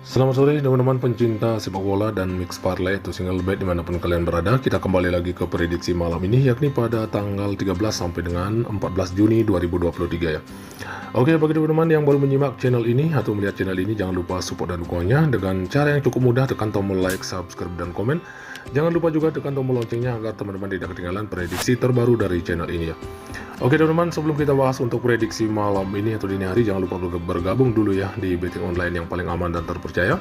Selamat sore teman-teman pencinta sepak bola dan mix parlay atau single bet dimanapun kalian berada. Kita kembali lagi ke prediksi malam ini, yakni pada tanggal 13 sampai dengan 14 Juni 2023 ya. Oke, bagi teman-teman yang baru menyimak channel ini atau melihat channel ini, jangan lupa support dan dukungannya dengan cara yang cukup mudah. Tekan tombol like, subscribe, dan komen. Jangan lupa juga tekan tombol loncengnya agar teman-teman tidak ketinggalan prediksi terbaru dari channel ini ya. Oke teman-teman, sebelum kita bahas untuk prediksi malam ini atau dini hari, jangan lupa bergabung dulu ya di betting online yang paling aman dan terpercaya,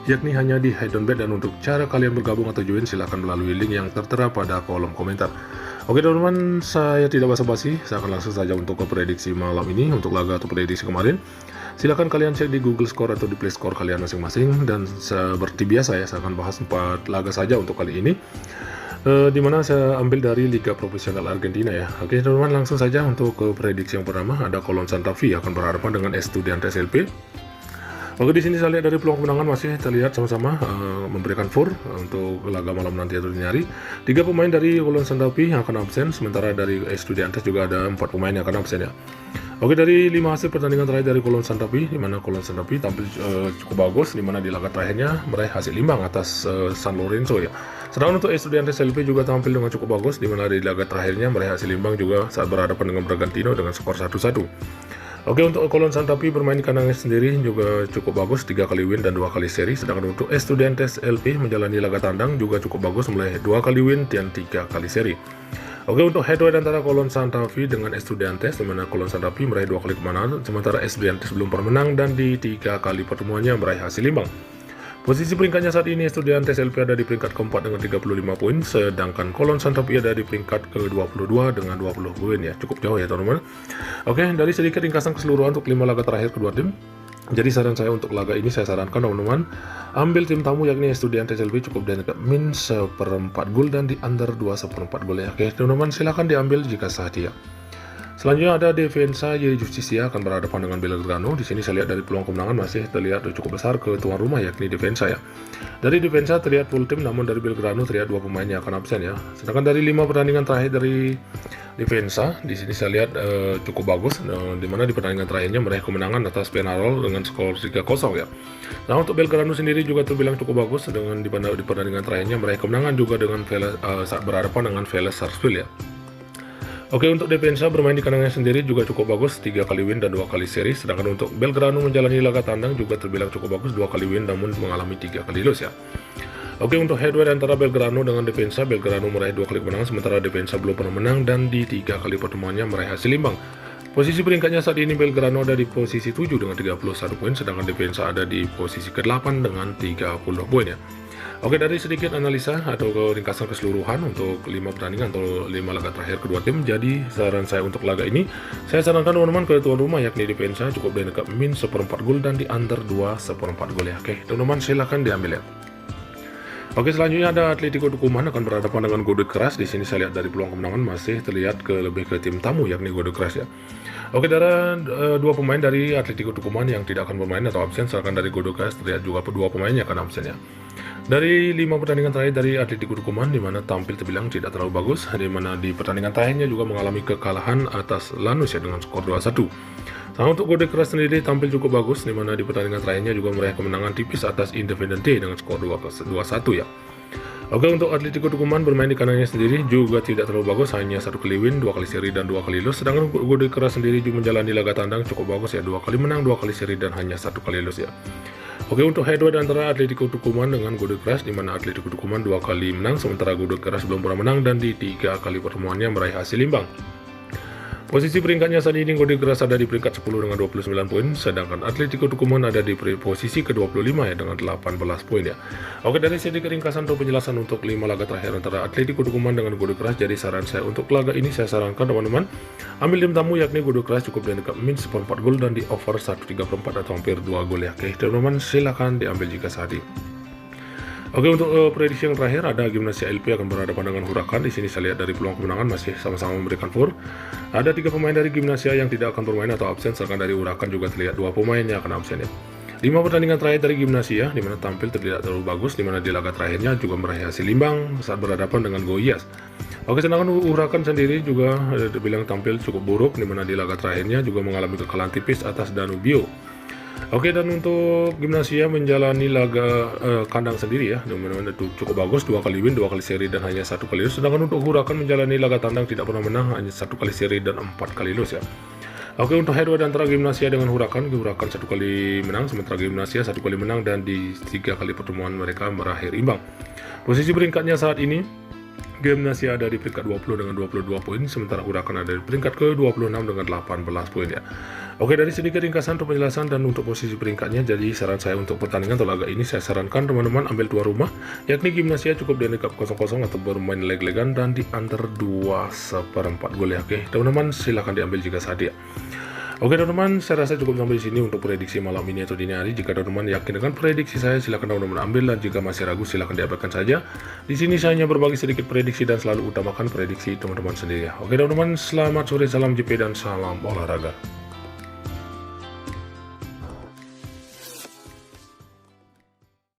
yakni hanya di Hedonbet. Dan untuk cara kalian bergabung atau join, silahkan melalui link yang tertera pada kolom komentar. Oke teman-teman, saya tidak basa-basi, saya akan langsung saja untuk ke prediksi malam ini. Untuk laga atau prediksi kemarin, silahkan kalian cek di Google Score atau di Play Store kalian masing-masing. Dan seperti biasa ya, saya akan bahas 4 laga saja untuk kali ini, dimana saya ambil dari Liga Profesional Argentina ya. Oke teman-teman, langsung saja untuk ke prediksi yang pertama. Ada Colón Santa Fe akan berhadapan dengan Estudiantes LP. Oke, di sini saya lihat dari peluang kemenangan masih terlihat sama-sama memberikan for untuk laga malam nanti atau dini hari. 3 pemain dari Colón Santa Fe yang akan absen, sementara dari Estudiantes juga ada 4 pemain yang akan absen ya. Oke, dari 5 hasil pertandingan terakhir dari Colón Santa Fe, di mana Colón Santa Fe tampil cukup bagus, di mana di laga terakhirnya meraih hasil imbang atas San Lorenzo ya. Sedangkan untuk Estudiantes LP juga tampil dengan cukup bagus, di mana di laga terakhirnya meraih hasil imbang juga saat berhadapan dengan Bragantino dengan skor 1-1. Oke, untuk Colón Santa Fe bermain di kandangnya sendiri juga cukup bagus, 3 kali win dan 2 kali seri. Sedangkan untuk Estudiantes LP menjalani laga tandang juga cukup bagus, mulai 2 kali win dan 3 kali seri. Oke, untuk head-to-head antara Colón Santa Fe dengan Estudiantes, di mana Colón Santa Fe meraih 2 kali kemenangan, sementara Estudiantes belum pernah menang dan di 3 kali pertemuannya meraih hasil imbang. Posisi peringkatnya saat ini Estudiantes LP ada di peringkat keempat dengan 35 poin, sedangkan Colón Santa Fe ada di peringkat ke-22 dengan 20 poin ya. Cukup jauh ya teman-teman. Oke, dari sedikit ringkasan keseluruhan untuk 5 laga terakhir kedua tim. Jadi saran saya untuk laga ini, saya sarankan teman-teman ambil tim tamu yakni Estudiantes LP, cukup dan min 1/4 gol dan di under 2/4 gol ya. Oke teman-teman, silahkan diambil jika sedia. Selanjutnya ada Defensa y Justicia akan berhadapan dengan Belgrano. Di sini saya lihat dari peluang kemenangan masih terlihat cukup besar ke tuan rumah yakni Defensa ya. Dari Defensa terlihat full tim, namun dari Belgrano terlihat 2 pemain yang akan absen ya. Sedangkan dari 5 pertandingan terakhir dari Defensa, di sini saya lihat cukup bagus, di mana di pertandingan terakhirnya meraih kemenangan atas Peñarol dengan skor 3-0 ya. Nah, untuk Belgrano sendiri juga terbilang cukup bagus, dengan di pertandingan terakhirnya meraih kemenangan juga dengan saat berhadapan dengan Vélez Sarsfield ya. Oke, untuk Defensa bermain di kandangnya sendiri juga cukup bagus, 3 kali win dan 2 kali seri. Sedangkan untuk Belgrano menjalani laga tandang juga terbilang cukup bagus, 2 kali win namun mengalami 3 kali loss ya. Oke, untuk head-to-head antara Belgrano dengan Defensa, Belgrano meraih 2 kali kemenangan, sementara Defensa belum pernah menang dan di 3 kali pertemuannya meraih hasil imbang. Posisi peringkatnya saat ini Belgrano ada di posisi 7 dengan 31 poin, sedangkan Defensa ada di posisi ke-8 dengan 30 poin ya. Oke, dari sedikit analisa atau ringkasan keseluruhan untuk 5 pertandingan atau 5 laga terakhir kedua tim. Jadi saran saya untuk laga ini, saya sarankan teman-teman ke tuan rumah yakni Defensa, cukup dengan min 1/4 gol dan di under 2/4 gol ya. Oke teman-teman, silahkan diambil ya. Oke, selanjutnya ada Atletico Tucumán akan berhadapan dengan Godoy Cruz. Di sini saya lihat dari peluang kemenangan masih terlihat lebih ke tim tamu yakni Godoy Cruz ya. Oke, ada 2 pemain dari Atletico Tucumán yang tidak akan bermain atau absen, sedangkan dari Godoy Cruz terlihat juga 2 pemain yang akan absen ya. Dari 5 pertandingan terakhir dari Atletico Tucumán, di mana tampil terbilang tidak terlalu bagus, di mana di pertandingan terakhirnya juga mengalami kekalahan atas Lanús ya dengan skor 2-1. Nah, untuk Godoy Cruz sendiri tampil cukup bagus, di mana di pertandingan terakhirnya juga meraih kemenangan tipis atas Independiente dengan skor 2-1 ya. Oke, untuk Atletico Tucumán bermain di kandangnya sendiri juga tidak terlalu bagus, hanya 1 kali win, 2 kali seri dan 2 kali loss. Sedangkan Godoy Cruz sendiri juga menjalani laga tandang cukup bagus ya, 2 kali menang, 2 kali seri dan hanya 1 kali loss ya. Oke, untuk head-to-head antara Atletico Tucumán dengan Godoy Cruz, di mana Atletico Tucumán 2 kali menang, sementara Godoy Cruz belum pernah menang dan di 3 kali pertemuannya meraih hasil imbang. Posisi peringkatnya saat ini Godoy Cruz ada di peringkat 10 dengan 29 poin, sedangkan Atletico Tucumán ada di posisi ke-25 ya dengan 18 poin ya. Oke, dari sedikit ringkasan atau penjelasan untuk 5 laga terakhir antara Atletico Tucumán dengan Godoy Cruz. Jadi saran saya untuk laga ini, saya sarankan teman-teman ambil tim tamu yakni Godoy Cruz, cukup dengan min 1/4 gol dan di over 1/34 atau hampir 2 gol ya. Oke teman-teman, silakan diambil jika sehati. Oke, untuk prediksi yang terakhir ada Gimnasia LP akan berhadapan dengan Huracan. Di sini saya lihat dari peluang kemenangan masih sama-sama memberikan for. Ada 3 pemain dari Gimnasia yang tidak akan bermain atau absen, sedangkan dari Huracan juga terlihat 2 pemain yang akan absen ya. 5 pertandingan terakhir dari Gimnasia, di mana tampil tidak terlalu bagus, di mana di laga terakhirnya juga meraih hasil imbang saat berhadapan dengan Goiás. Oke, sedangkan Huracan sendiri juga dibilang tampil cukup buruk, di mana di laga terakhirnya juga mengalami kekalahan tipis atas Danubio. Oke, dan untuk Gimnasia menjalani laga kandang sendiri ya, teman-teman, itu cukup bagus, 2 kali win, 2 kali seri dan hanya 1 kali lose. Sedangkan untuk Huracan menjalani laga tandang tidak pernah menang, hanya 1 kali seri dan 4 kali lose ya. Oke, untuk head to head antara Gimnasia dengan Huracan 1 kali menang, sementara Gimnasia 1 kali menang, dan di 3 kali pertemuan mereka berakhir imbang. Posisi peringkatnya saat ini, Gimnasia ada di peringkat 20 dengan 22 poin, sementara Huracan ada di peringkat ke-26 dengan 18 poin ya. Oke, dari sedikit ringkasan untuk penjelasan dan untuk posisi peringkatnya, jadi saran saya untuk pertandingan atau laga ini, saya sarankan teman-teman ambil tuan rumah, yakni Gimnasia cukup di handicap 0-0 atau bermain leg-legan dan di under 2/4 gol ya. Oke, teman-teman silahkan diambil jika sadia. Oke teman-teman, saya rasa cukup sampai di sini untuk prediksi malam ini atau dini hari. Jika teman-teman yakin dengan prediksi saya, silakan teman-teman ambil, dan jika masih ragu, silakan diabaikan saja. Di sini saya hanya berbagi sedikit prediksi dan selalu utamakan prediksi teman-teman sendiri ya. Oke teman-teman, selamat sore, salam JP dan salam olahraga.